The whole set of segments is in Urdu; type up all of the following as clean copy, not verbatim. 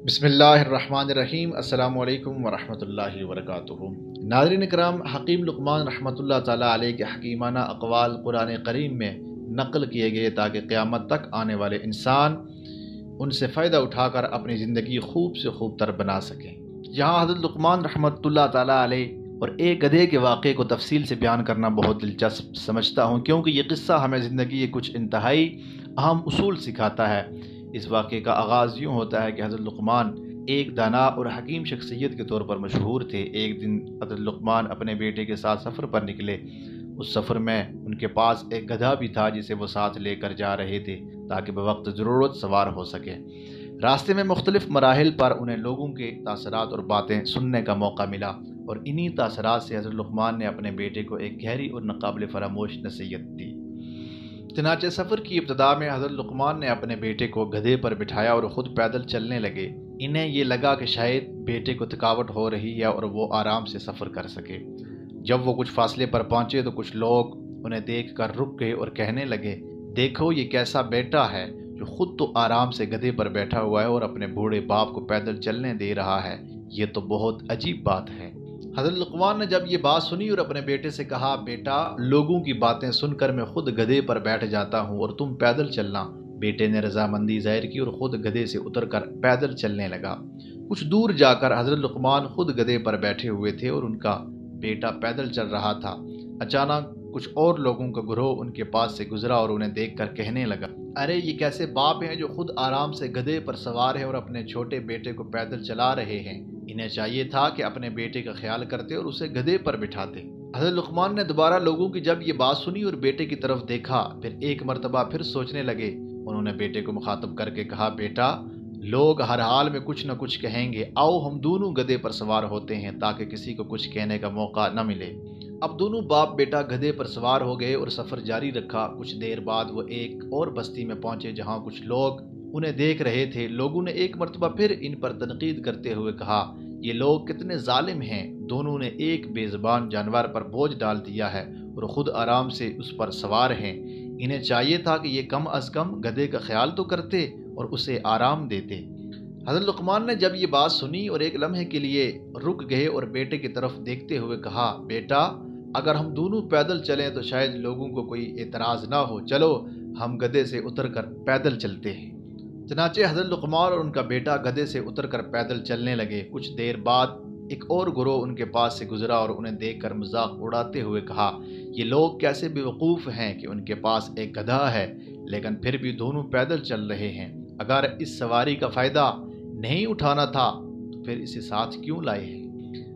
بسم اللہ الرحمن الرحیم۔ السلام علیکم ورحمۃ اللہ وبرکاتہ۔ ناظرین کرام، حکیم لقمان رحمۃ اللہ تعالیٰ علیہ کے حکیمانہ اقوال قرآن کریم میں نقل کیے گئے تاکہ قیامت تک آنے والے انسان ان سے فائدہ اٹھا کر اپنی زندگی خوب سے خوب تر بنا سکیں۔ یہاں حضرت لقمان رحمۃ اللہ تعالیٰ علیہ اور ایک گدھے کے واقعے کو تفصیل سے بیان کرنا بہت دلچسپ سمجھتا ہوں، کیونکہ یہ قصہ ہمیں زندگی کے کچھ انتہائی اہم اصول سکھاتا ہے۔ اس واقعے کا آغاز یوں ہوتا ہے کہ حضرت لقمان ایک دانا اور حکیم شخصیت کے طور پر مشہور تھے۔ ایک دن حضرت لقمان اپنے بیٹے کے ساتھ سفر پر نکلے۔ اس سفر میں ان کے پاس ایک گدھا بھی تھا جسے وہ ساتھ لے کر جا رہے تھے تاکہ بوقت ضرورت سوار ہو سکے۔ راستے میں مختلف مراحل پر انہیں لوگوں کے تاثرات اور باتیں سننے کا موقع ملا، اور انہی تاثرات سے حضرت لقمان نے اپنے بیٹے کو ایک گہری اور ناقابل فراموش نصیحت دی۔ چنانچہ سفر کی ابتدا میں حضرت لقمان نے اپنے بیٹے کو گدھے پر بٹھایا اور خود پیدل چلنے لگے۔ انہیں یہ لگا کہ شاید بیٹے کو تھکاوٹ ہو رہی ہے اور وہ آرام سے سفر کر سکے۔ جب وہ کچھ فاصلے پر پہنچے تو کچھ لوگ انہیں دیکھ کر رک گئے اور کہنے لگے، دیکھو یہ کیسا بیٹا ہے جو خود تو آرام سے گدھے پر بیٹھا ہوا ہے اور اپنے بوڑھے باپ کو پیدل چلنے دے رہا ہے، یہ تو بہت عجیب بات ہے۔ حضرت لقمان نے جب یہ بات سنی اور اپنے بیٹے سے کہا، بیٹا لوگوں کی باتیں سن کر میں خود گدھے پر بیٹھ جاتا ہوں اور تم پیدل چلنا۔ بیٹے نے رضامندی ظاہر کی اور خود گدھے سے اتر کر پیدل چلنے لگا۔ کچھ دور جا کر حضرت لقمان خود گدھے پر بیٹھے ہوئے تھے اور ان کا بیٹا پیدل چل رہا تھا۔ اچانک کچھ اور لوگوں کا گروہ ان کے پاس سے گزرا اور انہیں دیکھ کر کہنے لگا، ارے یہ کیسے باپ ہیں جو خود آرام سے گدھے پر سوار ہے اور اپنے چھوٹے بیٹے کو پیدل چلا رہے ہیں۔ انہیں چاہیے تھا کہ اپنے بیٹے کا خیال کرتے اور اسے گدھے پر بٹھاتے۔ حضرت لقمان نے دوبارہ لوگوں کی جب یہ بات سنی اور بیٹے کی طرف دیکھا، پھر ایک مرتبہ پھر سوچنے لگے۔ انہوں نے بیٹے کو مخاطب کر کے کہا، بیٹا لوگ ہر حال میں کچھ نہ کچھ کہیں گے، آؤ ہم دونوں گدھے پر سوار ہوتے ہیں تاکہ کسی کو کچھ کہنے کا موقع نہ ملے۔ اب دونوں باپ بیٹا گدھے پر سوار ہو گئے اور سفر جاری رکھا۔ کچھ دیر بعد وہ ایک اور بستی میں پہنچے جہاں کچھ لوگ انہیں دیکھ رہے تھے۔ لوگوں نے ایک مرتبہ پھر ان پر تنقید کرتے ہوئے کہا، یہ لوگ کتنے ظالم ہیں، دونوں نے ایک بے زبان جانور پر بوجھ ڈال دیا ہے اور خود آرام سے اس پر سوار ہیں۔ انہیں چاہیے تھا کہ یہ کم از کم گدھے کا خیال تو کرتے اور اسے آرام دیتے۔ حضرت لقمان نے جب یہ بات سنی اور ایک لمحے کے لیے رک گئے اور بیٹے کی طرف دیکھتے ہوئے کہا، بیٹا اگر ہم دونوں پیدل چلیں تو شاید لوگوں کو کوئی اعتراض نہ ہو، چلو ہم گدھے سے اتر کر پیدل چلتے ہیں۔ چنانچہ حضرت لقمان اور ان کا بیٹا گدھے سے اتر کر پیدل چلنے لگے۔ کچھ دیر بعد ایک اور گروہ ان کے پاس سے گزرا اور انہیں دیکھ کر مذاق اڑاتے ہوئے کہا، یہ لوگ کیسے بیوقوف ہیں کہ ان کے پاس ایک گدھا ہے لیکن پھر بھی دونوں پیدل چل رہے ہیں۔ اگر اس سواری کا فائدہ نہیں اٹھانا تھا تو پھر اسے ساتھ کیوں لائے ہیں؟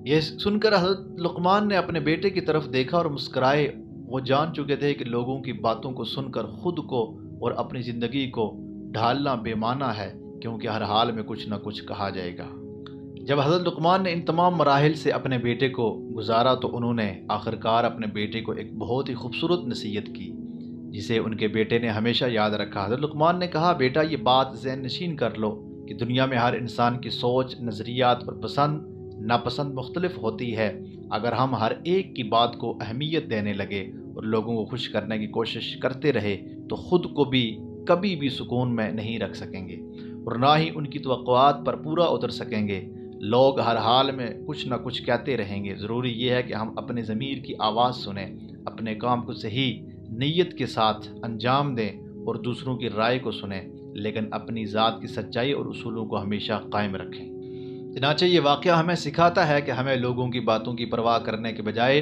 یہ سن کر حضرت لقمان نے اپنے بیٹے کی طرف دیکھا اور مسکرائے۔ وہ جان چکے تھے کہ لوگوں کی باتوں کو سن کر خود کو اور اپنی زندگی کو ڈھالنا بے معنی ہے، کیونکہ ہر حال میں کچھ نہ کچھ کہا جائے گا۔ جب حضرت لقمان نے ان تمام مراحل سے اپنے بیٹے کو گزارا تو انہوں نے آخرکار اپنے بیٹے کو ایک بہت ہی خوبصورت نصیحت کی جسے ان کے بیٹے نے ہمیشہ یاد رکھا۔ حضرت لقمان نے کہا، بیٹا یہ بات ذہن نشین کر لو کہ دنیا میں ہر انسان کی سوچ، نظریات اور پسند ناپسند مختلف ہوتی ہے۔ اگر ہم ہر ایک کی بات کو اہمیت دینے لگے اور لوگوں کو خوش کرنے کی کوشش کرتے رہے تو خود کو بھی کبھی بھی سکون میں نہیں رکھ سکیں گے اور نہ ہی ان کی توقعات پر پورا اتر سکیں گے۔ لوگ ہر حال میں کچھ نہ کچھ کہتے رہیں گے۔ ضروری یہ ہے کہ ہم اپنے ضمیر کی آواز سنیں، اپنے کام کو صحیح نیت کے ساتھ انجام دیں اور دوسروں کی رائے کو سنیں، لیکن اپنی ذات کی سچائی اور اصولوں کو ہمیشہ قائم رکھیں۔ چنانچہ یہ واقعہ ہمیں سکھاتا ہے کہ ہمیں لوگوں کی باتوں کی پرواہ کرنے کے بجائے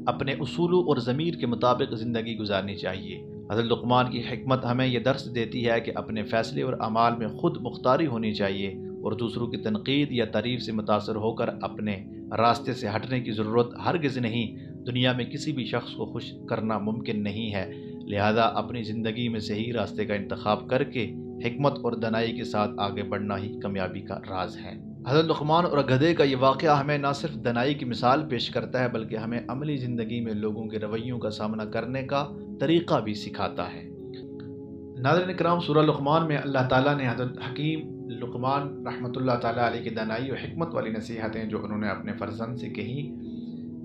اپنے اصولوں اور ضمیر کے مطابق زندگی گزارنی چاہیے۔ حضرت لقمان کی حکمت ہمیں یہ درس دیتی ہے کہ اپنے فیصلے اور اعمال میں خود مختاری ہونی چاہیے اور دوسروں کی تنقید یا تعریف سے متاثر ہو کر اپنے راستے سے ہٹنے کی ضرورت ہرگز نہیں۔ دنیا میں کسی بھی شخص کو خوش کرنا ممکن نہیں ہے، لہذا اپنی زندگی میں صحیح راستے کا انتخاب کر کے حکمت اور دانائی کے ساتھ آگے بڑھنا ہی کامیابی کا راز ہے۔ حضرت لقمان اور گدھے کا یہ واقعہ ہمیں نہ صرف دانائی کی مثال پیش کرتا ہے بلکہ ہمیں عملی زندگی میں لوگوں کے رویوں کا سامنا کرنے کا طریقہ بھی سکھاتا ہے۔ ناظرین کرام، سورہ لقمان میں اللہ تعالیٰ نے حضرت حکیم لقمان رحمۃ اللہ تعالیٰ علیہ کی دانائی اور حکمت والی نصیحتیں جو انہوں نے اپنے فرزند سے کہیں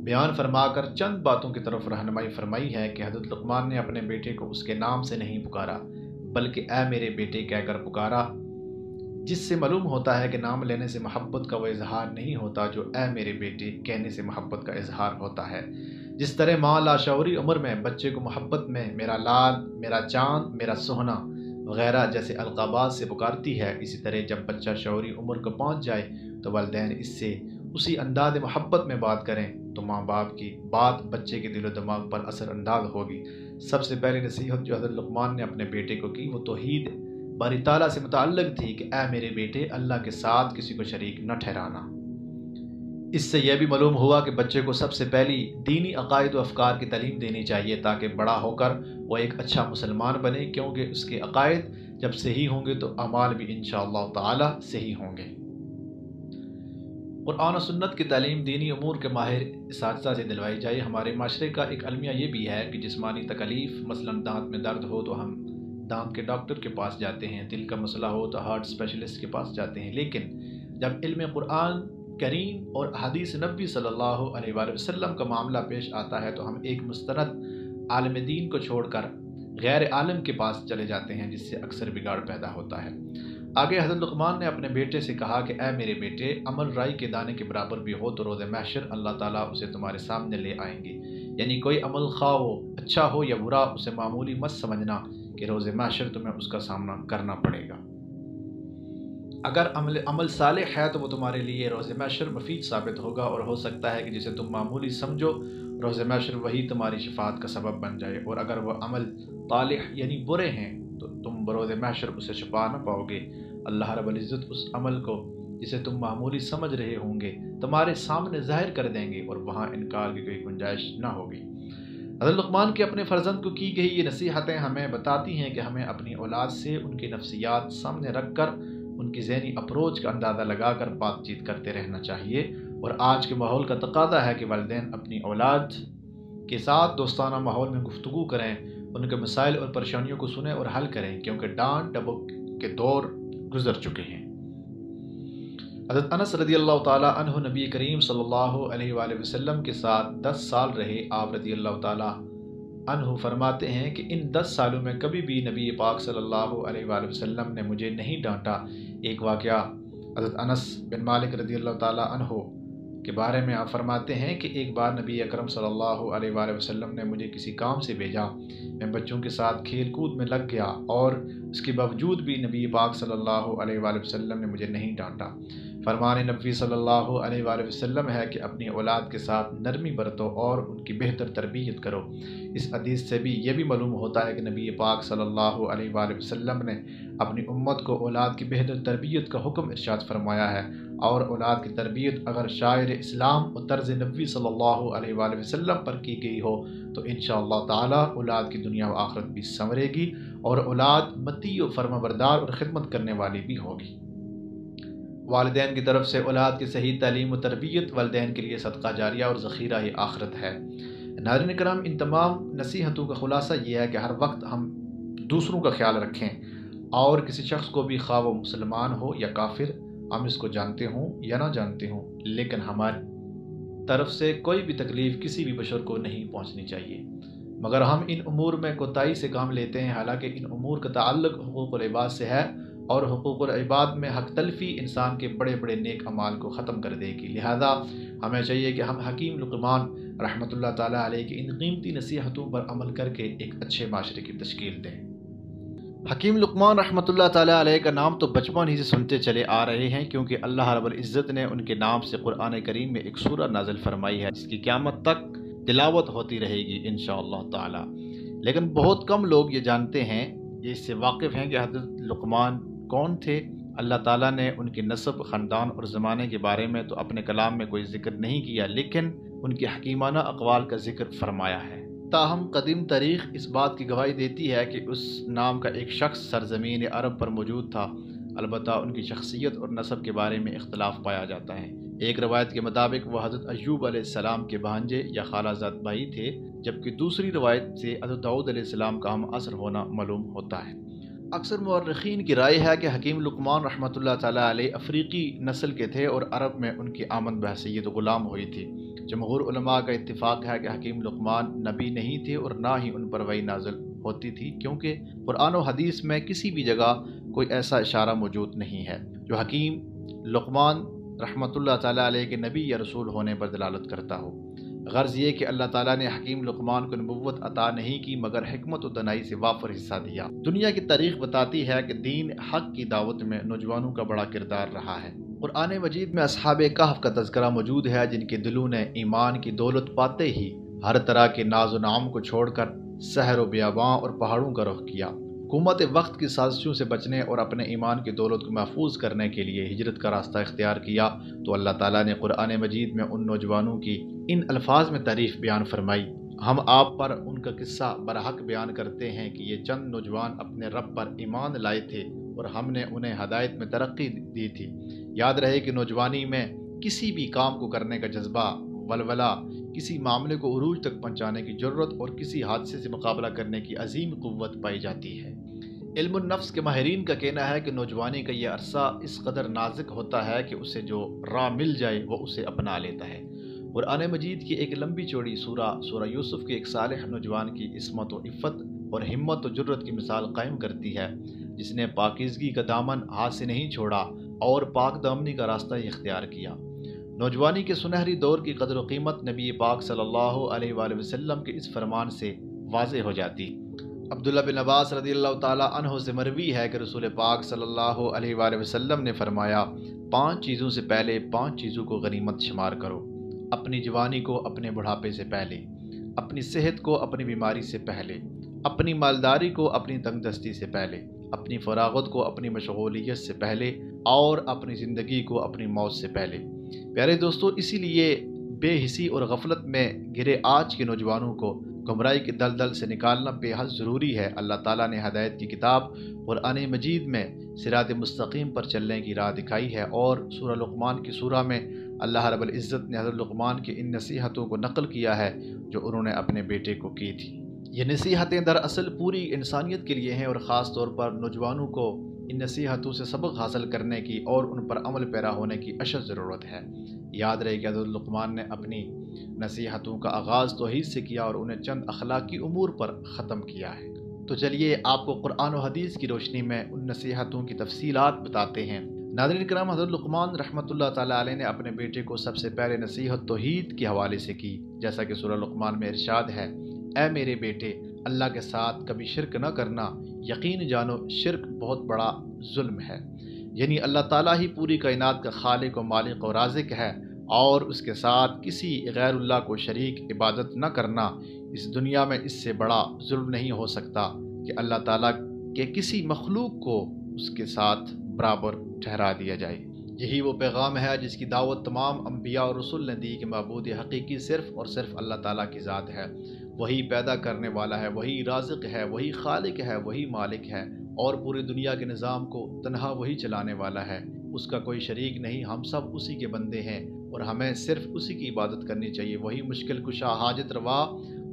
بیان فرما کر چند باتوں کی طرف رہنمائی فرمائی ہے کہ حضرت لقمان نے اپنے بیٹے کو اس کے نام سے نہیں پکارا بلکہ اے میرے بیٹے کہہ کر پکارا۔ جس سے معلوم ہوتا ہے کہ نام لینے سے محبت کا وہ اظہار نہیں ہوتا جو اے میرے بیٹے کہنے سے محبت کا اظہار ہوتا ہے۔ جس طرح ماں لاشعوری عمر میں بچے کو محبت میں میرا لال، میرا چاند، میرا سوہنا وغیرہ جیسے القابات سے پکارتی ہے، اسی طرح جب بچہ شعوری عمر کو پہنچ جائے تو والدین اس سے اسی انداز محبت میں بات کریں تو ماں باپ کی بات بچے کے دل و دماغ پر اثر انداز ہوگی۔ سب سے پہلی نصیحت جو حضرت لقمان نے اپنے بیٹے کو کی وہ توحید باری تعالیٰ سے متعلق تھی کہ اے میرے بیٹے اللہ کے ساتھ کسی کو شریک نہ ٹھہرانا۔ اس سے یہ بھی معلوم ہوا کہ بچے کو سب سے پہلی دینی عقائد و افکار کی تعلیم دینی چاہیے تاکہ بڑا ہو کر وہ ایک اچھا مسلمان بنے، کیونکہ اس کے عقائد جب صحیح ہوں گے تو اعمال بھی انشاءاللہ تعالی صحیح ہوں گے۔ قرآن و سنت کی تعلیم دینی امور کے ماہر اساتذہ سے دلوائی جائے۔ ہمارے معاشرے کا ایک المیہ یہ بھی ہے کہ جسمانی تکلیف مثلا دانت میں درد ہو تو ہم دانت کے ڈاکٹر کے پاس جاتے ہیں، دل کا مسئلہ ہو تو ہارٹ اسپیشلسٹ کے پاس جاتے ہیں، لیکن جب علم قرآن کریم اور حدیث نبی صلی اللہ علیہ وآلہ وسلم کا معاملہ پیش آتا ہے تو ہم ایک مستند عالم دین کو چھوڑ کر غیر عالم کے پاس چلے جاتے ہیں، جس سے اکثر بگاڑ پیدا ہوتا ہے۔ آگے حضرت لقمان نے اپنے بیٹے سے کہا کہ اے میرے بیٹے، عمل رائی کے دانے کے برابر بھی ہو تو روز محشر اللہ تعالیٰ اسے تمہارے سامنے لے آئیں گے، یعنی کوئی عمل خواہ ہو اچھا ہو یا برا اسے معمولی مت سمجھنا کہ روز محشر تمہیں اس کا سامنا کرنا پڑے گا۔ اگر عمل صالح ہے تو وہ تمہارے لیے روز محشر مفید ثابت ہوگا، اور ہو سکتا ہے کہ جسے تم معمولی سمجھو روز محشر وہی تمہاری شفاعت کا سبب بن جائے، اور اگر وہ عمل طالح یعنی برے ہیں تو تم بروز محشر اسے شفا نہ پاؤ گے۔ اللہ رب العزت اس عمل کو جسے تم معمولی سمجھ رہے ہوں گے تمہارے سامنے ظاہر کر دیں گے، اور وہاں انکار کی کوئی گنجائش نہ ہوگی۔ حضرت لقمان کے اپنے فرزند کو کی گئی یہ نصیحتیں ہمیں بتاتی ہیں کہ ہمیں اپنی اولاد سے ان کی نفسیات سامنے رکھ کر ان کی ذہنی اپروچ کا اندازہ لگا کر بات چیت کرتے رہنا چاہیے، اور آج کے ماحول کا تقاضا ہے کہ والدین اپنی اولاد کے ساتھ دوستانہ ماحول میں گفتگو کریں، ان کے مسائل اور پریشانیوں کو سنیں اور حل کریں، کیونکہ ڈانٹ ڈپٹ کے دور گزر چکے ہیں۔ حضرت انس رضی اللہ تعالیٰ عنہ نبی کریم صلی اللہ علیہ وآلہ وسلم کے ساتھ 10 سال رہے۔ آپ رضی اللہ تعالیٰ عنہ فرماتے ہیں کہ ان 10 سالوں میں کبھی بھی نبی پاک صلی اللہ علیہ وآلہ وسلم نے مجھے نہیں ڈانٹا۔ ایک واقعہ حضرت انس بن مالک رضی اللہ تعالیٰ عنہ کے بارے میں آپ فرماتے ہیں کہ ایک بار نبی اکرم صلی اللہ علیہ وآلہ وسلم نے مجھے کسی کام سے بھیجا، میں بچوں کے ساتھ کھیل کود میں لگ گیا، اور اس کے باوجود بھی نبی پاک صلی اللہ علیہ وآلہ وسلم نے مجھے نہیں ڈانٹا۔ فرمان نبی صلی اللہ علیہ وآلہ وسلم ہے کہ اپنی اولاد کے ساتھ نرمی برتو اور ان کی بہتر تربیت کرو۔ اس حدیث سے بھی یہ بھی معلوم ہوتا ہے کہ نبی پاک صلی اللہ علیہ وآلہ وسلم نے اپنی امت کو اولاد کی بہتر تربیت کا حکم ارشاد فرمایا ہے، اور اولاد کی تربیت اگر شاعر اسلام اور طرز نبوی صلی اللہ علیہ وآلہ وسلم پر کی گئی ہو تو انشاءاللہ تعالی اولاد کی دنیا و آخرت بھی سنورے گی، اور اولاد مطیع و فرما بردار اور خدمت کرنے والی بھی ہوگی۔ والدین کی طرف سے اولاد کی صحیح تعلیم و تربیت والدین کے لیے صدقہ جاریہ اور ذخیرہ ہی آخرت ہے۔ ناظرین کرام، ان تمام نصیحتوں کا خلاصہ یہ ہے کہ ہر وقت ہم دوسروں کا خیال رکھیں، اور کسی شخص کو بھی خواہ وہ مسلمان ہو یا کافر، ہم اس کو جانتے ہوں یا نہ جانتے ہوں، لیکن ہماری طرف سے کوئی بھی تکلیف کسی بھی بشر کو نہیں پہنچنی چاہیے، مگر ہم ان امور میں کوتاہی سے کام لیتے ہیں، حالانکہ ان امور کا تعلق حقوق العباد سے ہے، اور حقوق العباد میں حق تلفی انسان کے بڑے بڑے نیک اعمال کو ختم کر دے گی۔ لہذا ہمیں چاہیے کہ ہم حکیم لقمان رحمۃ اللہ تعالیٰ علیہ کی ان قیمتی نصیحتوں پر عمل کر کے ایک اچھے معاشرے کی تشکیل دیں۔ حکیم لقمان رحمۃ اللہ تعالیٰ علیہ کا نام تو بچپن ہی سے سنتے چلے آ رہے ہیں، کیونکہ اللہ رب العزت نے ان کے نام سے قرآن کریم میں ایک سورہ نازل فرمائی ہے جس کی قیامت تک تلاوت ہوتی رہے گی انشاءاللہ تعالیٰ۔ لیکن بہت کم لوگ یہ جانتے ہیں، یہ اس سے واقف ہیں کہ حضرت لقمان کون تھے۔ اللہ تعالیٰ نے ان کے نسب، خاندان اور زمانے کے بارے میں تو اپنے کلام میں کوئی ذکر نہیں کیا، لیکن ان کے حکیمانہ اقوال کا ذکر فرمایا ہے۔ تاہم قدیم تاریخ اس بات کی گواہی دیتی ہے کہ اس نام کا ایک شخص سرزمین عرب پر موجود تھا، البتہ ان کی شخصیت اور نسب کے بارے میں اختلاف پایا جاتا ہے۔ ایک روایت کے مطابق وہ حضرت ایوب علیہ السلام کے بھانجے یا خالہ زاد بھائی تھے، جبکہ دوسری روایت سے حضرت داؤد علیہ السلام کا ہم عصر ہونا معلوم ہوتا ہے۔ اکثر مورخین کی رائے ہے کہ حکیم لقمان رحمۃ اللہ تعالیٰ علیہ افریقی نسل کے تھے اور عرب میں ان کی آمد بحیثیت غلام ہوئی تھی۔ جمہور علماء کا اتفاق ہے کہ حکیم لقمان نبی نہیں تھے اور نہ ہی ان پر وحی نازل ہوتی تھی، کیونکہ قرآن و حدیث میں کسی بھی جگہ کوئی ایسا اشارہ موجود نہیں ہے جو حکیم لقمان رحمۃ اللہ تعالیٰ علیہ کے نبی یا رسول ہونے پر دلالت کرتا ہو۔ غرض یہ کہ اللہ تعالیٰ نے حکیم لقمان کو نبوت عطا نہیں کی، مگر حکمت و دانائی سے وافر حصہ دیا۔ دنیا کی تاریخ بتاتی ہے کہ دین حق کی دعوت میں نوجوانوں کا بڑا کردار رہا ہے۔ قرآن مجید میں اصحاب کہف کا تذکرہ موجود ہے، جن کے دلوں نے ایمان کی دولت پاتے ہی ہر طرح کے ناز و نعم کو چھوڑ کر صحر و بیاباں اور پہاڑوں کا رخ کیا۔ حکومت وقت کی سازشوں سے بچنے اور اپنے ایمان کی دولت کو محفوظ کرنے کے لیے ہجرت کا راستہ اختیار کیا، تو اللہ تعالیٰ نے قرآن مجید میں ان نوجوانوں کی ان الفاظ میں تعریف بیان فرمائی: ہم آپ پر ان کا قصہ برحق بیان کرتے ہیں کہ یہ چند نوجوان اپنے رب پر ایمان لائے تھے اور ہم نے انہیں ہدایت میں ترقی دی تھی۔ یاد رہے کہ نوجوانی میں کسی بھی کام کو کرنے کا جذبہ، ولولہ، کسی معاملے کو عروج تک پہنچانے کی جرت اور کسی حادثے سے مقابلہ کرنے کی عظیم قوت پائی جاتی ہے۔ علم النفس کے ماہرین کا کہنا ہے کہ نوجوانی کا یہ عرصہ اس قدر نازک ہوتا ہے کہ اسے جو راہ مل جائے وہ اسے اپنا لیتا ہے۔ قرآن مجید کی ایک لمبی چوڑی سورہ یوسف کے ایک صالح نوجوان کی عصمت و عفت اور ہمت و جرت کی مثال قائم کرتی ہے، جس نے پاکیزگی کا دامن ہاتھ سے نہیں چھوڑا اور پاک دامنی کا راستہ ہی اختیار کیا۔ نوجوانی کے سنہری دور کی قدر و قیمت نبی پاک صلی اللہ علیہ وآلہ وسلم کے اس فرمان سے واضح ہو جاتی۔ عبداللہ بن عباس رضی اللہ تعالیٰ عنہ سے مروی ہے کہ رسول پاک صلی اللہ علیہ وآلہ وسلم نے فرمایا: 5 چیزوں سے پہلے 5 چیزوں کو غنیمت شمار کرو، اپنی جوانی کو اپنے بڑھاپے سے پہلے، اپنی صحت کو اپنی بیماری سے پہلے، اپنی مالداری کو اپنی تنگ دستی سے پہلے، اپنی فراغت کو اپنی مشغولیت سے پہلے، اور اپنی زندگی کو اپنی موت سے پہلے۔ پیارے دوستو، اسی لیے بے حسی اور غفلت میں گرے آج کے نوجوانوں کو گمراہی کے دلدل سے نکالنا بے حد ضروری ہے۔ اللہ تعالیٰ نے ہدایت کی کتاب قرآن مجید میں صراط مستقیم پر چلنے کی راہ دکھائی ہے، اور سورہ لقمان کی سورہ میں اللہ رب العزت نے حضرت لقمان کی ان نصیحتوں کو نقل کیا ہے جو انہوں نے اپنے بیٹے کو کی تھی۔ یہ نصیحتیں دراصل پوری انسانیت کے لیے ہیں، اور خاص طور پر نوجوانوں کو ان نصیحتوں سے سبق حاصل کرنے کی اور ان پر عمل پیرا ہونے کی اشد ضرورت ہے۔ یاد رہے کہ حضرت لقمان نے اپنی نصیحتوں کا آغاز توحید سے کیا اور انہیں چند اخلاقی امور پر ختم کیا ہے۔ تو چلیے آپ کو قرآن و حدیث کی روشنی میں ان نصیحتوں کی تفصیلات بتاتے ہیں۔ ناظرین کرام، حضرت لقمان رحمۃ اللہ تعالیٰ علیہ نے اپنے بیٹے کو سب سے پہلے نصیحت توحید کے حوالے سے کی، جیسا کہ سورہ لقمان میں ارشاد ہے: اے میرے بیٹے، اللہ کے ساتھ کبھی شرک نہ کرنا، یقین جانو شرک بہت بڑا ظلم ہے۔ یعنی اللہ تعالیٰ ہی پوری کائنات کا خالق و مالک و رازق ہے، اور اس کے ساتھ کسی غیر اللہ کو شریک عبادت نہ کرنا اس دنیا میں اس سے بڑا ظلم نہیں ہو سکتا کہ اللہ تعالیٰ کے کسی مخلوق کو اس کے ساتھ برابر ٹھہرا دیا جائے۔ یہی وہ پیغام ہے جس کی دعوت تمام انبیاء اور رسول نے دی کہ معبود حقیقی صرف اور صرف اللہ تعالیٰ کی ذات ہے، وہی پیدا کرنے والا ہے، وہی رازق ہے، وہی خالق ہے، وہی مالک ہے، اور پوری دنیا کے نظام کو تنہا وہی چلانے والا ہے، اس کا کوئی شریک نہیں، ہم سب اسی کے بندے ہیں اور ہمیں صرف اسی کی عبادت کرنی چاہیے۔ وہی مشکل کشا، حاجت روا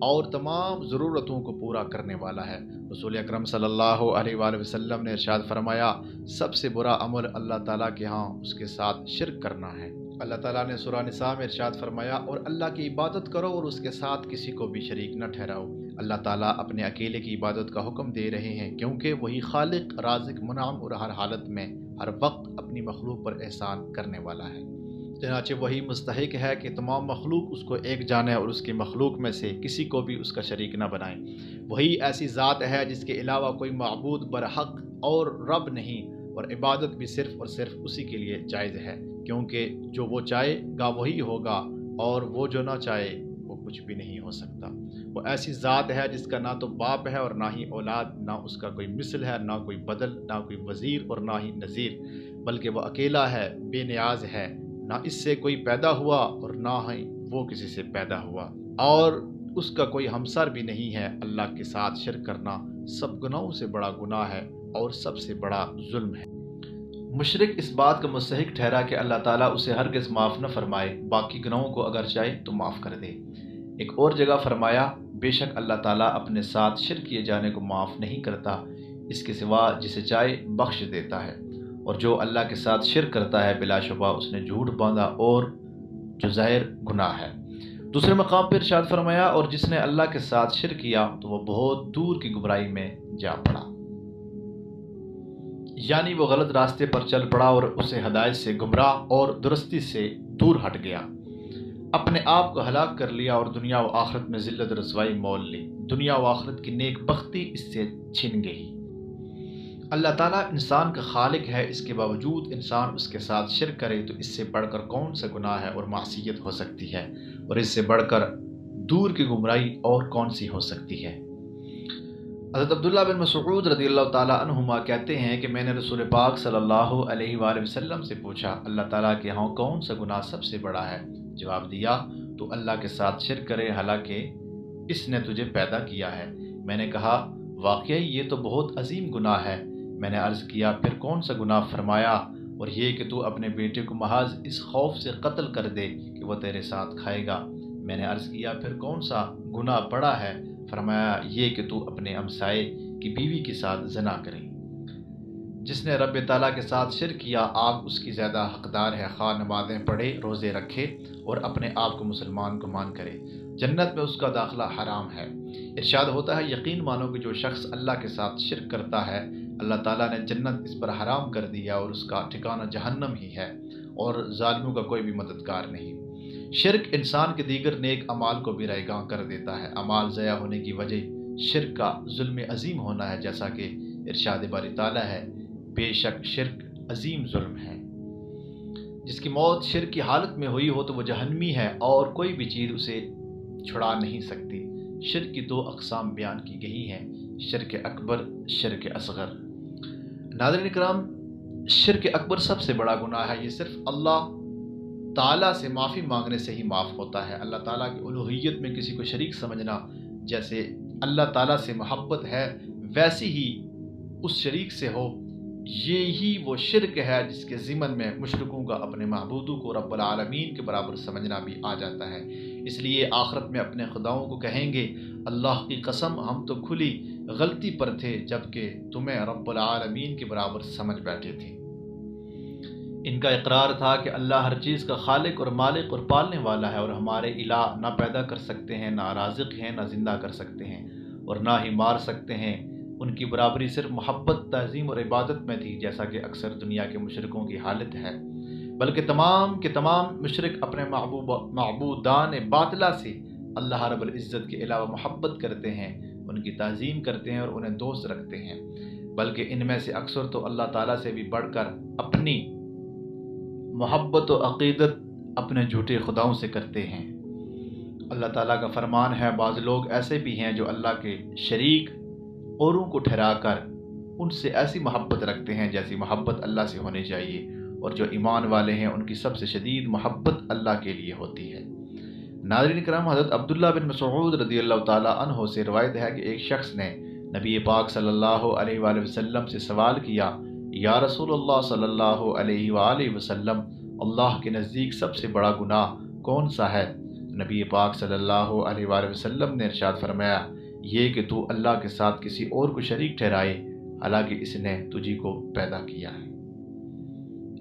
اور تمام ضرورتوں کو پورا کرنے والا ہے۔ رسول اکرم صلی اللہ علیہ وآلہ وسلم نے ارشاد فرمایا: سب سے برا عمل اللہ تعالیٰ کے ہاں اس کے ساتھ شرک کرنا ہے۔ اللہ تعالیٰ نے سورہ نساء میں ارشاد فرمایا: اور اللہ کی عبادت کرو اور اس کے ساتھ کسی کو بھی شریک نہ ٹھہراؤ۔ اللہ تعالیٰ اپنے اکیلے کی عبادت کا حکم دے رہے ہیں، کیونکہ وہی خالق، رازق، منعم اور ہر حالت میں ہر وقت اپنی مخلوق پر احسان کرنے والا ہے۔ چنانچہ وہی مستحق ہے کہ تمام مخلوق اس کو ایک جانے اور اس کی مخلوق میں سے کسی کو بھی اس کا شریک نہ بنائے۔ وہی ایسی ذات ہے جس کے علاوہ کوئی معبود برحق اور رب نہیں، اور عبادت بھی صرف اور صرف اسی کے لیے جائز ہے، کیونکہ جو وہ چاہے گا وہی ہوگا، اور وہ جو نہ چاہے وہ کچھ بھی نہیں ہو سکتا۔ وہ ایسی ذات ہے جس کا نہ تو باپ ہے اور نہ ہی اولاد، نہ اس کا کوئی مثل ہے، نہ کوئی بدل، نہ کوئی وزیر اور نہ ہی نظیر، بلکہ وہ اکیلا ہے، بے نیاز ہے، نہ اس سے کوئی پیدا ہوا اور نہ ہی وہ کسی سے پیدا ہوا، اور اس کا کوئی ہمسر بھی نہیں ہے۔ اللہ کے ساتھ شرک کرنا سب گناہوں سے بڑا گناہ ہے اور سب سے بڑا ظلم ہے۔ مشرک اس بات کا مستحق ٹھہرا کہ اللہ تعالیٰ اسے ہرگز معاف نہ فرمائے، باقی گناہوں کو اگر چاہے تو معاف کر دے۔ ایک اور جگہ فرمایا: بے شک اللہ تعالیٰ اپنے ساتھ شرک کیے جانے کو معاف نہیں کرتا، اس کے سوا جسے چاہے بخش دیتا ہے، اور جو اللہ کے ساتھ شرک کرتا ہے بلا شبہ اس نے جھوٹ باندھا اور جو ظاہر گناہ ہے۔ دوسرے مقام پر ارشاد فرمایا اور جس نے اللہ کے ساتھ شرک کیا تو وہ بہت دور کی گمراہی میں جا پڑا، یعنی وہ غلط راستے پر چل پڑا اور اسے ہدایت سے گمراہ اور درستی سے دور ہٹ گیا، اپنے آپ کو ہلاک کر لیا اور دنیا و آخرت میں ذلت و رسوائی مول لی، دنیا و آخرت کی نیک بختی اس سے چھن گئی۔ اللہ تعالیٰ انسان کا خالق ہے، اس کے باوجود انسان اس کے ساتھ شرک کرے تو اس سے بڑھ کر کون سا گناہ ہے اور معصیت ہو سکتی ہے، اور اس سے بڑھ کر دور کی گمراہی اور کون سی ہو سکتی ہے۔ حضرت عبداللہ بن مسعود رضی اللہ تعالیٰ عنہما کہتے ہیں کہ میں نے رسول پاک صلی اللہ علیہ وآلہ وسلم سے پوچھا، اللہ تعالیٰ کے ہاں کون سا گناہ سب سے بڑا ہے؟ جواب دیا، تو اللہ کے ساتھ شرک کرے حالانکہ اس نے تجھے پیدا کیا ہے۔ میں نے کہا، واقعی یہ تو بہت عظیم گناہ ہے۔ میں نے عرض کیا، پھر کون سا گناہ؟ فرمایا، اور یہ کہ تو اپنے بیٹے کو محض اس خوف سے قتل کر دے کہ وہ تیرے ساتھ کھائے گا۔ میں نے عرض کیا، پھر کون سا گناہ بڑا ہے؟ فرمایا، یہ کہ تو اپنے ہمسائے کی بیوی کے ساتھ زنا کرے۔ جس نے رب تعالیٰ کے ساتھ شرک کیا، آپ اس کی زیادہ حقدار ہے، خواہ نمازیں پڑھے، روزے رکھے اور اپنے آپ کو مسلمان گمان کرے، جنت میں اس کا داخلہ حرام ہے۔ ارشاد ہوتا ہے، یقین مانو کہ جو شخص اللہ کے ساتھ شرک کرتا ہے، اللہ تعالیٰ نے جنت اس پر حرام کر دیا اور اس کا ٹھکانہ جہنم ہی ہے، اور ظالموں کا کوئی بھی مددگار نہیں۔ شرک انسان کے دیگر نیک اعمال کو بھی رائیگاں کر دیتا ہے۔ اعمال ضائع ہونے کی وجہ شرک کا ظلم عظیم ہونا ہے، جیسا کہ ارشاد باری تعالیٰ ہے، بے شک شرک عظیم ظلم ہے۔ جس کی موت شرک کی حالت میں ہوئی ہو تو وہ جہنمی ہے اور کوئی بھی چیز اسے چھڑا نہیں سکتی۔ شرک کی دو اقسام بیان کی گئی ہیں، شرک اکبر، شرک اصغر۔ ناظرین کرام، شرک اکبر سب سے بڑا گناہ ہے۔ یہ صرف اللہ تعالیٰ سے معافی مانگنے سے ہی معاف ہوتا ہے۔ اللہ تعالیٰ کی الوہیت میں کسی کو شریک سمجھنا، جیسے اللہ تعالیٰ سے محبت ہے ویسی ہی اس شریک سے ہو، یہی وہ شرک ہے جس کے ضمن میں مشرکوں کا اپنے معبودوں کو رب العالمین کے برابر سمجھنا بھی آ جاتا ہے۔ اس لیے آخرت میں اپنے خداؤں کو کہیں گے، اللہ کی قسم ہم تو کھلی غلطی پر تھے جبکہ تمہیں رب العالمین کے برابر سمجھ بیٹھے تھے۔ ان کا اقرار تھا کہ اللہ ہر چیز کا خالق اور مالک اور پالنے والا ہے، اور ہمارے الہ نہ پیدا کر سکتے ہیں، نہ رازق ہیں، نہ زندہ کر سکتے ہیں، اور نہ ہی مار سکتے ہیں۔ ان کی برابری صرف محبت، تعظیم اور عبادت میں تھی، جیسا کہ اکثر دنیا کے مشرکوں کی حالت ہے، بلکہ تمام کے تمام مشرک اپنے معبودان باطلہ سے اللہ رب العزت کے علاوہ محبت کرتے ہیں، ان کی تعظیم کرتے ہیں اور انہیں دوست رکھتے ہیں، بلکہ ان میں سے اکثر تو اللہ تعالیٰ سے بھی بڑھ کر اپنی محبت و عقیدت اپنے جھوٹے خداؤں سے کرتے ہیں۔ اللہ تعالیٰ کا فرمان ہے، بعض لوگ ایسے بھی ہیں جو اللہ کے شریک اوروں کو ٹھہرا کر ان سے ایسی محبت رکھتے ہیں جیسی محبت اللہ سے ہونی چاہیے، اور جو ایمان والے ہیں ان کی سب سے شدید محبت اللہ کے لیے ہوتی ہے۔ ناظرین کرام، حضرت عبداللہ بن مسعود رضی اللہ تعالیٰ عنہ سے روایت ہے کہ ایک شخص نے نبی پاک صلی اللہ علیہ وآلہ وسلم سے سوال کیا، یا رسول اللہ صلی اللہ علیہ وآلہ وسلم، اللہ کے نزدیک سب سے بڑا گناہ کون سا ہے؟ نبی پاک صلی اللہ علیہ وآلہ وسلم نے ارشاد فرمایا، یہ کہ تو اللہ کے ساتھ کسی اور کو شریک ٹھہرائے حالانکہ اس نے تجھی کو پیدا کیا ہے۔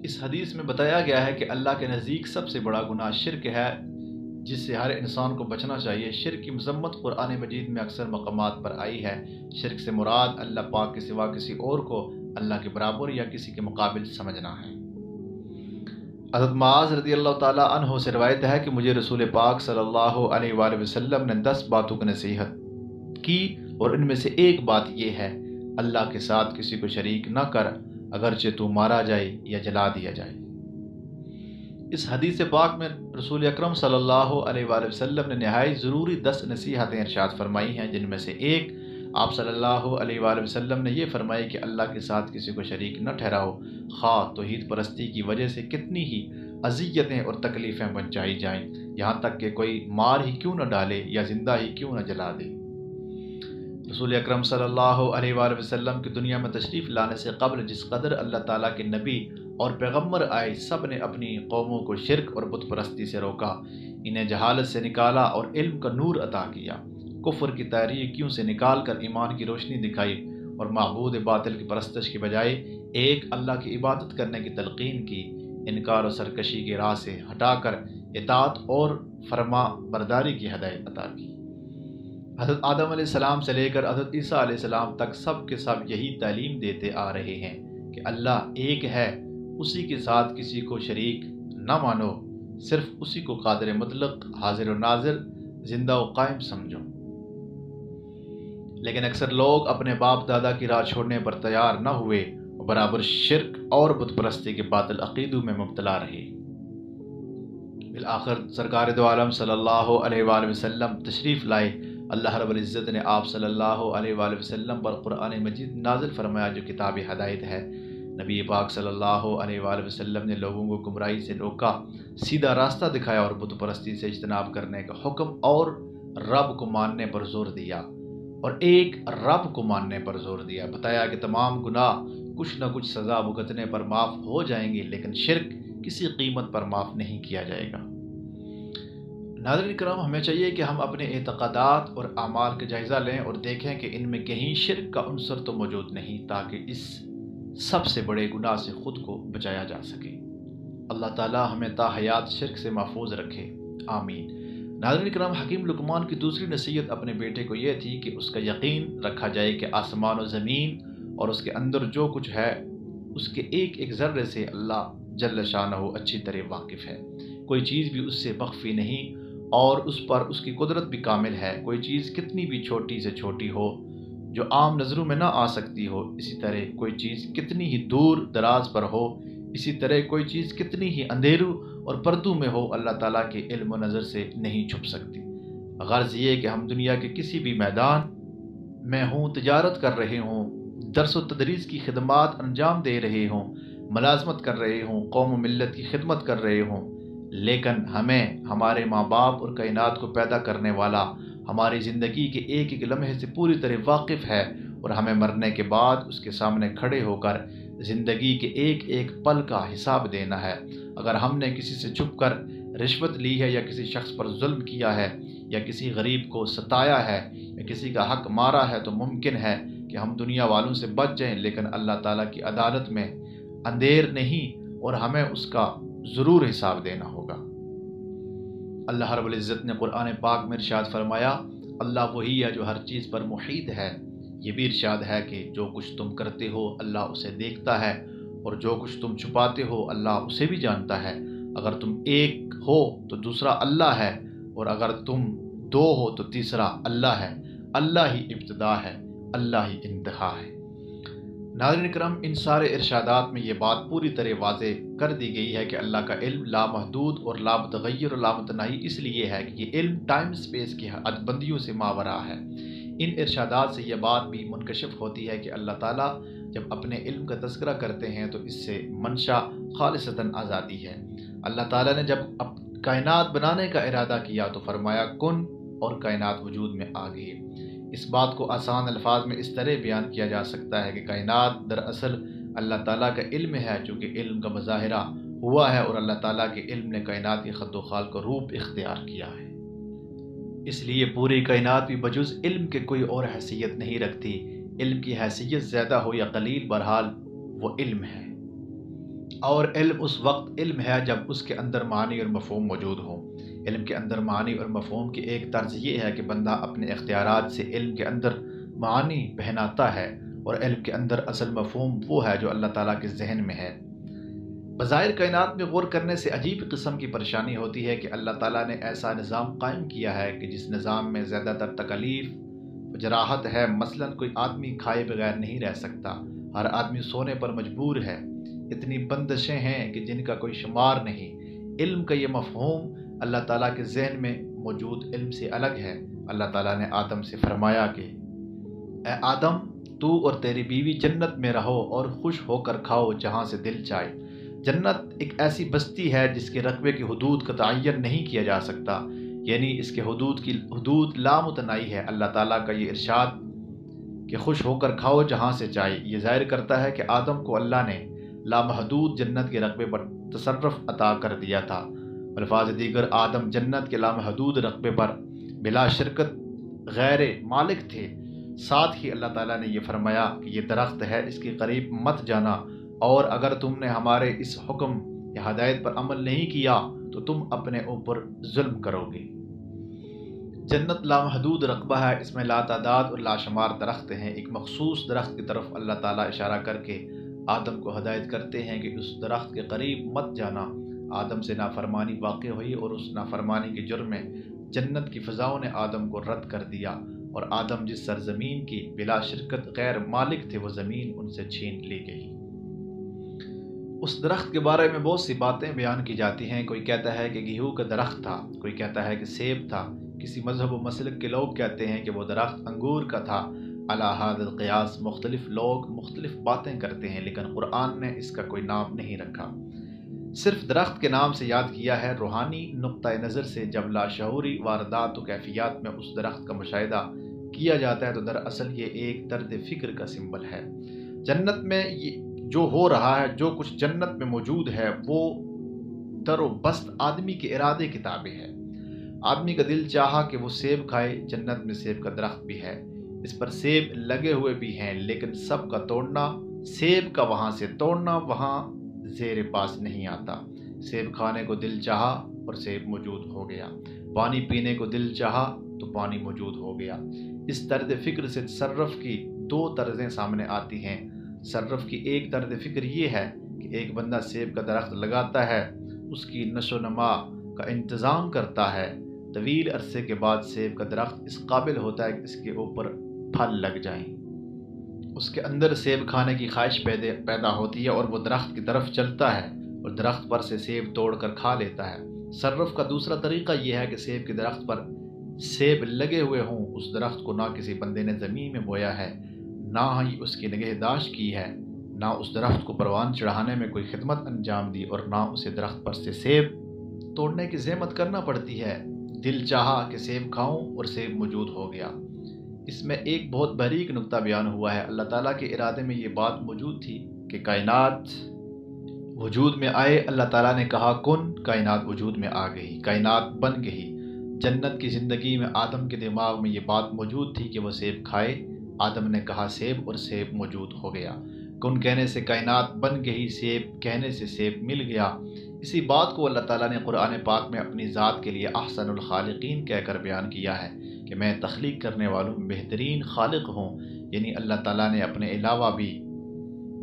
اس حدیث میں بتایا گیا ہے کہ اللہ کے نزدیک سب سے بڑا گناہ شرک ہے، جس سے ہر انسان کو بچنا چاہیے۔ شرک کی مذمت قرآن مجید میں اکثر مقامات پر آئی ہے۔ شرک سے مراد اللہ پاک کے سوا کسی اور کو اللہ کے برابر یا کسی کے مقابل سمجھنا ہے۔ حضرت معاذ رضی اللہ تعالیٰ عنہ سے روایت ہے کہ مجھے رسول پاک صلی اللہ علیہ وآلہ وسلم نے 10 باتوں کی نصیحت کی، اور ان میں سے ایک بات یہ ہے، اللہ کے ساتھ کسی کو شریک نہ کر، اگرچہ تو مارا جائے یا جلا دیا جائے۔ اس حدیث پاک میں رسول اکرم صلی اللہ علیہ وآلہ وسلم نے نہایت ضروری 10 نصیحتیں ارشاد فرمائی ہیں، جن میں سے ایک آپ صلی اللہ علیہ وآلہ وسلم نے یہ فرمائی کہ اللہ کے ساتھ کسی کو شریک نہ ٹھہراؤ، خواہ توحید پرستی کی وجہ سے کتنی ہی اذیتیں اور تکلیفیں پہنچائی جائیں، یہاں تک کہ کوئی مار ہی کیوں نہ ڈالے یا زندہ ہی کیوں نہ جلا دے۔ رسول اکرم صلی اللہ علیہ وآلہ وسلم کی دنیا میں تشریف لانے سے قبل جس قدر اللہ تعالیٰ کے نبی اور پیغمبر آئے، سب نے اپنی قوموں کو شرک اور بت پرستی سے روکا، انہیں جہالت سے نکالا اور علم کا نور عطا کیا، کفر کی تاریکیوں سے نکال کر ایمان کی روشنی دکھائی، اور معبود باطل کی پرستش کے بجائے ایک اللہ کی عبادت کرنے کی تلقین کی، انکار و سرکشی کی راہ سے ہٹا کر اطاعت اور فرما برداری کی ہدایت عطا کی۔ حضرت آدم علیہ السلام سے لے کر حضرت عیسیٰ علیہ السلام تک سب کے سب یہی تعلیم دیتے آ رہے ہیں کہ اللہ ایک ہے، اسی کے ساتھ کسی کو شریک نہ مانو، صرف اسی کو قادر مطلق، حاضر و ناظر، زندہ و قائم سمجھو۔ لیکن اکثر لوگ اپنے باپ دادا کی راہ چھوڑنے پر تیار نہ ہوئے اور برابر شرک اور بت پرستی کے باطل عقیدوں میں مبتلا رہے۔ بالآخر سرکار دو عالم صلی اللہ علیہ وآلہ وسلم تشریف لائے۔ اللہ رب العزت نے آپ صلی اللہ علیہ وآلہ وسلم پر قرآن مجید نازل فرمایا جو کتاب ہدایت ہے۔ نبی پاک صلی اللہ علیہ وآلہ وسلم نے لوگوں کو گمراہی سے روکا، سیدھا راستہ دکھایا اور بت پرستی سے اجتناب کرنے کا حکم اور رب کو ماننے پر زور دیا، اور ایک رب کو ماننے پر زور دیا۔ بتایا کہ تمام گناہ کچھ نہ کچھ سزا بھگتنے پر معاف ہو جائیں گے، لیکن شرک کسی قیمت پر معاف نہیں کیا جائے گا۔ ناظرین کرام، ہمیں چاہیے کہ ہم اپنے اعتقادات اور اعمال کا جائزہ لیں اور دیکھیں کہ ان میں کہیں شرک کا عنصر تو موجود نہیں، تاکہ اس سب سے بڑے گناہ سے خود کو بچایا جا سکے۔ اللہ تعالی ہمیں تا حیات شرک سے محفوظ رکھے، آمین۔ ناظرین کرام، حکیم لقمان کی دوسری نصیحت اپنے بیٹے کو یہ تھی کہ اس کا یقین رکھا جائے کہ آسمان و زمین اور اس کے اندر جو کچھ ہے اس کے ایک ایک ذرے سے اللہ جل شانہ اچھی طرح واقف ہے۔ کوئی چیز بھی اس سے مخفی نہیں اور اس پر اس کی قدرت بھی کامل ہے۔ کوئی چیز کتنی بھی چھوٹی سے چھوٹی ہو جو عام نظروں میں نہ آ سکتی ہو، اسی طرح کوئی چیز کتنی ہی دور دراز پر ہو، اسی طرح کوئی چیز کتنی ہی اندھیروں اور پردوں میں ہو، اللہ تعالیٰ کے علم و نظر سے نہیں چھپ سکتی۔ غرض یہ کہ ہم دنیا کے کسی بھی میدان میں ہوں، تجارت کر رہے ہوں، درس و تدریس کی خدمات انجام دے رہے ہوں، ملازمت کر رہے ہوں، قوم و ملت کی خدمت کر رہے ہوں، لیکن ہمیں ہمارے ماں باپ اور کائنات کو پیدا کرنے والا ہماری زندگی کے ایک ایک لمحے سے پوری طرح واقف ہے، اور ہمیں مرنے کے بعد اس کے سامنے کھڑے ہو کر زندگی کے ایک ایک پل کا حساب دینا ہے۔ اگر ہم نے کسی سے چھپ کر رشوت لی ہے، یا کسی شخص پر ظلم کیا ہے، یا کسی غریب کو ستایا ہے، یا کسی کا حق مارا ہے، تو ممکن ہے کہ ہم دنیا والوں سے بچ جائیں، لیکن اللہ تعالیٰ کی عدالت میں اندھیر نہیں، اور ہمیں اس کا ضرور حساب دینا ہوگا۔ اللہ رب العزت نے قرآن پاک میں ارشاد فرمایا، اللہ وہی ہے جو ہر چیز پر محیط ہے۔ یہ بھی ارشاد ہے کہ جو کچھ تم کرتے ہو اللہ اسے دیکھتا ہے، اور جو کچھ تم چھپاتے ہو اللہ اسے بھی جانتا ہے۔ اگر تم ایک ہو تو دوسرا اللہ ہے، اور اگر تم دو ہو تو تیسرا اللہ ہے۔ اللہ ہی ابتدا ہے، اللہ ہی انتہا ہے۔ ناظرین کرام، ان سارے ارشادات میں یہ بات پوری طرح واضح کر دی گئی ہے کہ اللہ کا علم لامحدود اور لامتغیر اور لامتناہی اس لیے ہے کہ یہ علم ٹائم سپیس کی حد بندیوں سے ماورا ہے۔ ان ارشادات سے یہ بات بھی منکشف ہوتی ہے کہ اللہ تعالیٰ جب اپنے علم کا تذکرہ کرتے ہیں تو اس سے منشا خالصتاً آزادی ہے۔ اللہ تعالیٰ نے جب کائنات بنانے کا ارادہ کیا تو فرمایا کن، اور کائنات وجود میں آ گئی۔ اس بات کو آسان الفاظ میں اس طرح بیان کیا جا سکتا ہے کہ کائنات دراصل اللہ تعالیٰ کا علم ہے، چونکہ علم کا مظاہرہ ہوا ہے، اور اللہ تعالیٰ کے علم نے کائنات کی خد و خال کو روپ اختیار کیا ہے۔ اس لیے پوری کائنات بھی بجز علم کے کوئی اور حیثیت نہیں رکھتی۔ علم کی حیثیت زیادہ ہو یا قلیل، بہرحال وہ علم ہے، اور علم اس وقت علم ہے جب اس کے اندر معنی اور مفہوم موجود ہو۔ علم کے اندر معنی اور مفہوم کی ایک طرز یہ ہے کہ بندہ اپنے اختیارات سے علم کے اندر معنی پہناتا ہے، اور علم کے اندر اصل مفہوم وہ ہے جو اللہ تعالیٰ کے ذہن میں ہے۔ بظاہر کائنات میں غور کرنے سے عجیب قسم کی پریشانی ہوتی ہے کہ اللہ تعالیٰ نے ایسا نظام قائم کیا ہے کہ جس نظام میں زیادہ تر تکالیف جراحت ہے۔ مثلا کوئی آدمی کھائے بغیر نہیں رہ سکتا، ہر آدمی سونے پر مجبور ہے، اتنی بندشیں ہیں کہ جن کا کوئی شمار نہیں۔ علم کا یہ مفہوم اللہ تعالیٰ کے ذہن میں موجود علم سے الگ ہے۔ اللہ تعالیٰ نے آدم سے فرمایا کہ اے آدم، تو اور تیری بیوی جنت میں رہو اور خوش ہو کر کھاؤ جہاں سے دل چاہے۔ جنت ایک ایسی بستی ہے جس کے رقبے کی حدود کا تعین نہیں کیا جا سکتا، یعنی اس کے حدود لامتناہی ہے۔ اللہ تعالیٰ کا یہ ارشاد کہ خوش ہو کر کھاؤ جہاں سے چاہے، یہ ظاہر کرتا ہے کہ آدم کو اللہ نے لامحدود جنت کے رقبے پر تصرف عطا کر دیا تھا۔ الفاظ دیگر، آدم جنت کے لامحدود رقبے پر بلا شرکت غیر مالک تھے۔ ساتھ ہی اللہ تعالیٰ نے یہ فرمایا کہ یہ درخت ہے، اس کے قریب مت جانا، اور اگر تم نے ہمارے اس حکم یا ہدایت پر عمل نہیں کیا تو تم اپنے اوپر ظلم کرو گے۔ جنت لامحدود رقبہ ہے، اس میں لاتعداد اور لاشمار درخت ہیں۔ ایک مخصوص درخت کی طرف اللہ تعالیٰ اشارہ کر کے آدم کو ہدایت کرتے ہیں کہ اس درخت کے قریب مت جانا۔ آدم سے نافرمانی واقع ہوئی اور اس نافرمانی کے جرم میں جنت کی فضاؤں نے آدم کو رد کر دیا، اور آدم جس سرزمین کی بلا شرکت غیر مالک تھے وہ زمین ان سے چھین لی گئی۔ اس درخت کے بارے میں بہت سی باتیں بیان کی جاتی ہیں۔ کوئی کہتا ہے کہ گیہوں کا درخت تھا، کوئی کہتا ہے کہ سیب تھا، کسی مذہب و مسلک کے لوگ کہتے ہیں کہ وہ درخت انگور کا تھا۔ علی ھذا القیاس مختلف لوگ مختلف باتیں کرتے ہیں، لیکن قرآن نے اس کا کوئی نام نہیں رکھا، صرف درخت کے نام سے یاد کیا ہے۔ روحانی نقطۂ نظر سے جب لاشعوری واردات و کیفیات میں اس درخت کا مشاہدہ کیا جاتا ہے تو دراصل یہ ایک طرز فکر کا سمبل ہے۔ جنت میں جو ہو رہا ہے، جو کچھ جنت میں موجود ہے، وہ در و بست آدمی کے ارادے کی تابع ہے۔ آدمی کا دل چاہا کہ وہ سیب کھائے، جنت میں سیب کا درخت بھی ہے، اس پر سیب لگے ہوئے بھی ہیں، لیکن سب کا توڑنا، سیب کا وہاں سے توڑنا وہاں زیر پاس نہیں آتا۔ سیب کھانے کو دل چاہا اور سیب موجود ہو گیا، پانی پینے کو دل چاہا تو پانی موجود ہو گیا۔ اس طرز فکر سے تصرف کی دو طرزیں سامنے آتی ہیں۔ تصرف کی ایک طرز فکر یہ ہے کہ ایک بندہ سیب کا درخت لگاتا ہے، اس کی نشو و نما کا انتظام کرتا ہے، طویل عرصے کے بعد سیب کا درخت اس قابل ہوتا ہے کہ اس کے اوپر پھل لگ جائیں، اس کے اندر سیب کھانے کی خواہش پیدا ہوتی ہے اور وہ درخت کی طرف چلتا ہے اور درخت پر سے سیب توڑ کر کھا لیتا ہے۔ تصرف کا دوسرا طریقہ یہ ہے کہ سیب کے درخت پر سیب لگے ہوئے ہوں، اس درخت کو نہ کسی بندے نے زمین میں بویا ہے، نہ ہی اس کی نگہداشت کی ہے، نہ اس درخت کو پروان چڑھانے میں کوئی خدمت انجام دی، اور نہ اسے درخت پر سے سیب توڑنے کی زحمت کرنا پڑتی ہے۔ دل چاہا کہ سیب کھاؤں اور سیب موجود ہو گیا۔ اس میں ایک بہت باریک نقطہ بیان ہوا ہے۔ اللہ تعالیٰ کے ارادے میں یہ بات موجود تھی کہ کائنات وجود میں آئے۔ اللہ تعالیٰ نے کہا کن، کائنات وجود میں آ گئی، کائنات بن گئی۔ جنت کی زندگی میں آدم کے دماغ میں یہ بات موجود تھی کہ وہ سیب کھائے۔ آدم نے کہا سیب اور سیب موجود ہو گیا۔ کن کہنے سے کائنات بن گئی، سیب کہنے سے سیب مل گیا۔ اسی بات کو اللہ تعالیٰ نے قرآن پاک میں اپنی ذات کے لیے احسن الخالقین کہہ کر بیان کیا ہے کہ میں تخلیق کرنے والوں میں بہترین خالق ہوں، یعنی اللہ تعالیٰ نے اپنے علاوہ بھی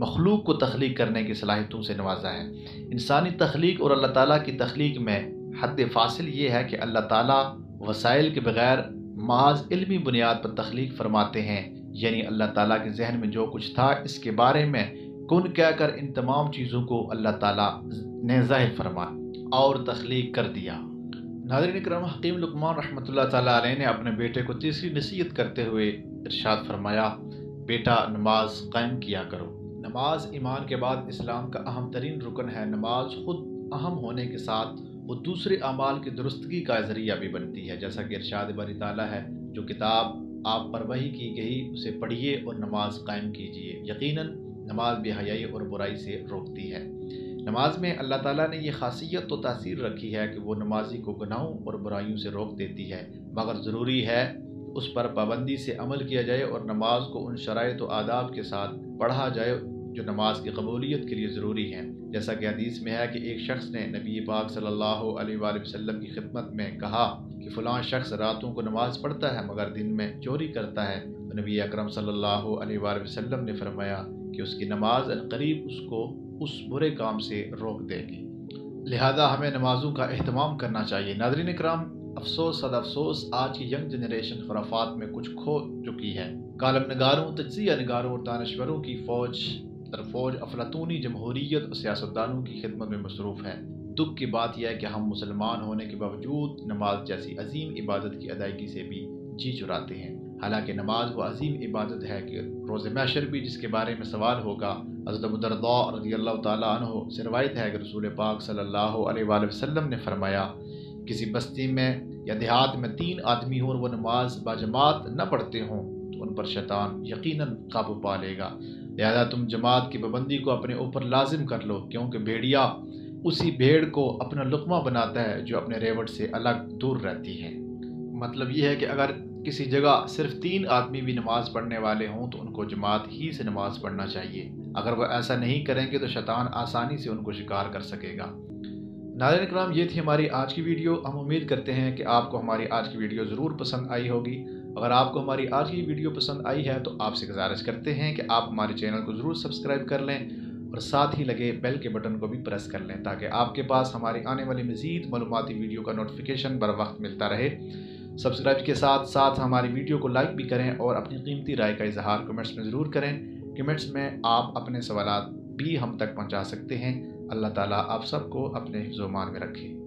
مخلوق کو تخلیق کرنے کی صلاحیتوں سے نوازا ہے۔ انسانی تخلیق اور اللہ تعالیٰ کی تخلیق میں حد فاصل یہ ہے کہ اللہ تعالیٰ وسائل کے بغیر محض علمی بنیاد پر تخلیق فرماتے ہیں، یعنی اللہ تعالیٰ کے ذہن میں جو کچھ تھا اس کے بارے میں کن کہہ کر ان تمام چیزوں کو اللہ تعالیٰ نے ظاہر فرمایا اور تخلیق کر دیا۔ ناظرین اکرام، حکیم لقمان رحمۃ اللہ تعالیٰ علیہ نے اپنے بیٹے کو تیسری نصیحت کرتے ہوئے ارشاد فرمایا، بیٹا نماز قائم کیا کرو۔ نماز ایمان کے بعد اسلام کا اہم ترین رکن ہے۔ نماز خود اہم ہونے کے ساتھ وہ دوسرے اعمال کی درستگی کا ذریعہ بھی بنتی ہے، جیسا کہ ارشاد باری تعالیٰ ہے، جو کتاب آپ پر وحی کی گئی اسے پڑھیے اور نماز قائم کیجیے، یقیناً نماز بے حیائی اور برائی سے روکتی ہے۔ نماز میں اللہ تعالیٰ نے یہ خاصیت تو تاثیر رکھی ہے کہ وہ نمازی کو گناہوں اور برائیوں سے روک دیتی ہے، مگر ضروری ہے اس پر پابندی سے عمل کیا جائے اور نماز کو ان شرائط و آداب کے ساتھ پڑھا جائے جو نماز کی قبولیت کے لیے ضروری ہیں۔ جیسا کہ حدیث میں ہے کہ ایک شخص نے نبی پاک صلی اللہ علیہ وآلہ وسلم کی خدمت میں کہا کہ فلاں شخص راتوں کو نماز پڑھتا ہے مگر دن میں چوری کرتا ہے، تو نبی اکرم صلی اللہ علیہ وآلہ وسلم نے فرمایا کہ اس کی نماز عنقریب اس کو اس برے کام سے روک دے گی۔ لہذا ہمیں نمازوں کا اہتمام کرنا چاہیے۔ ناظرین اکرام، افسوس صد افسوس آج کی ینگ جنریشن خرافات میں کچھ کھو چکی ہے۔ کالم نگاروں، تجزیہ نگاروں اور دانشوروں کی فوج در فوج افلاطونی جمہوریت اور سیاستدانوں کی خدمت میں مصروف ہے۔ دکھ کی بات یہ ہے کہ ہم مسلمان ہونے کے باوجود نماز جیسی عظیم عبادت کی ادائیگی سے بھی جی چراتے ہیں، حالانکہ نماز وہ عظیم عبادت ہے کہ روز محشر بھی جس کے بارے میں سوال ہوگا۔ حضرت ابو درداء رضی اللہ تعالیٰ عنہ سے روایت ہے کہ رسول پاک صلی اللہ علیہ وآلہ وسلم نے فرمایا، کسی بستی میں یا دیہات میں 3 آدمی ہوں اور وہ نماز باجماعت نہ پڑھتے ہوں تو ان پر شیطان یقیناً قابو پا لے گا، لہذا تم جماعت کی پابندی کو اپنے اوپر لازم کر لو، کیونکہ بھیڑیا اسی بھیڑ کو اپنا لقمہ بناتا ہے جو اپنے ریوٹ سے الگ دور رہتی ہے۔ مطلب یہ ہے کہ اگر کسی جگہ صرف 3 آدمی بھی نماز پڑھنے والے ہوں تو ان کو جماعت ہی سے نماز پڑھنا چاہیے۔ اگر وہ ایسا نہیں کریں گے تو شیطان آسانی سے ان کو شکار کر سکے گا۔ ناظرین کرام، یہ تھی ہماری آج کی ویڈیو۔ ہم امید کرتے ہیں کہ آپ کو ہماری آج کی ویڈیو ضرور پسند آئی ہوگی۔ اگر آپ کو ہماری آج کی ویڈیو پسند آئی ہے تو آپ سے گزارش کرتے ہیں کہ آپ ہمارے چینل کو ضرور سبسکرائب کر لیں اور ساتھ ہی لگے بیل کے بٹن کو بھی پریس کر لیں تاکہ آپ کے پاس ہماری آنے والی مزید معلوماتی ویڈیو کا نوٹیفیکیشن بر وقت ملتا رہے۔ سبسکرائب کے ساتھ ساتھ ہماری ویڈیو کو لائک بھی کریں اور اپنی قیمتی رائے کا اظہار کمنٹس میں ضرور کریں۔ کمنٹس میں آپ اپنے سوالات بھی ہم تک پہنچا سکتے ہیں۔ اللہ تعالیٰ آپ سب کو اپنے حفظ و امان میں رکھے۔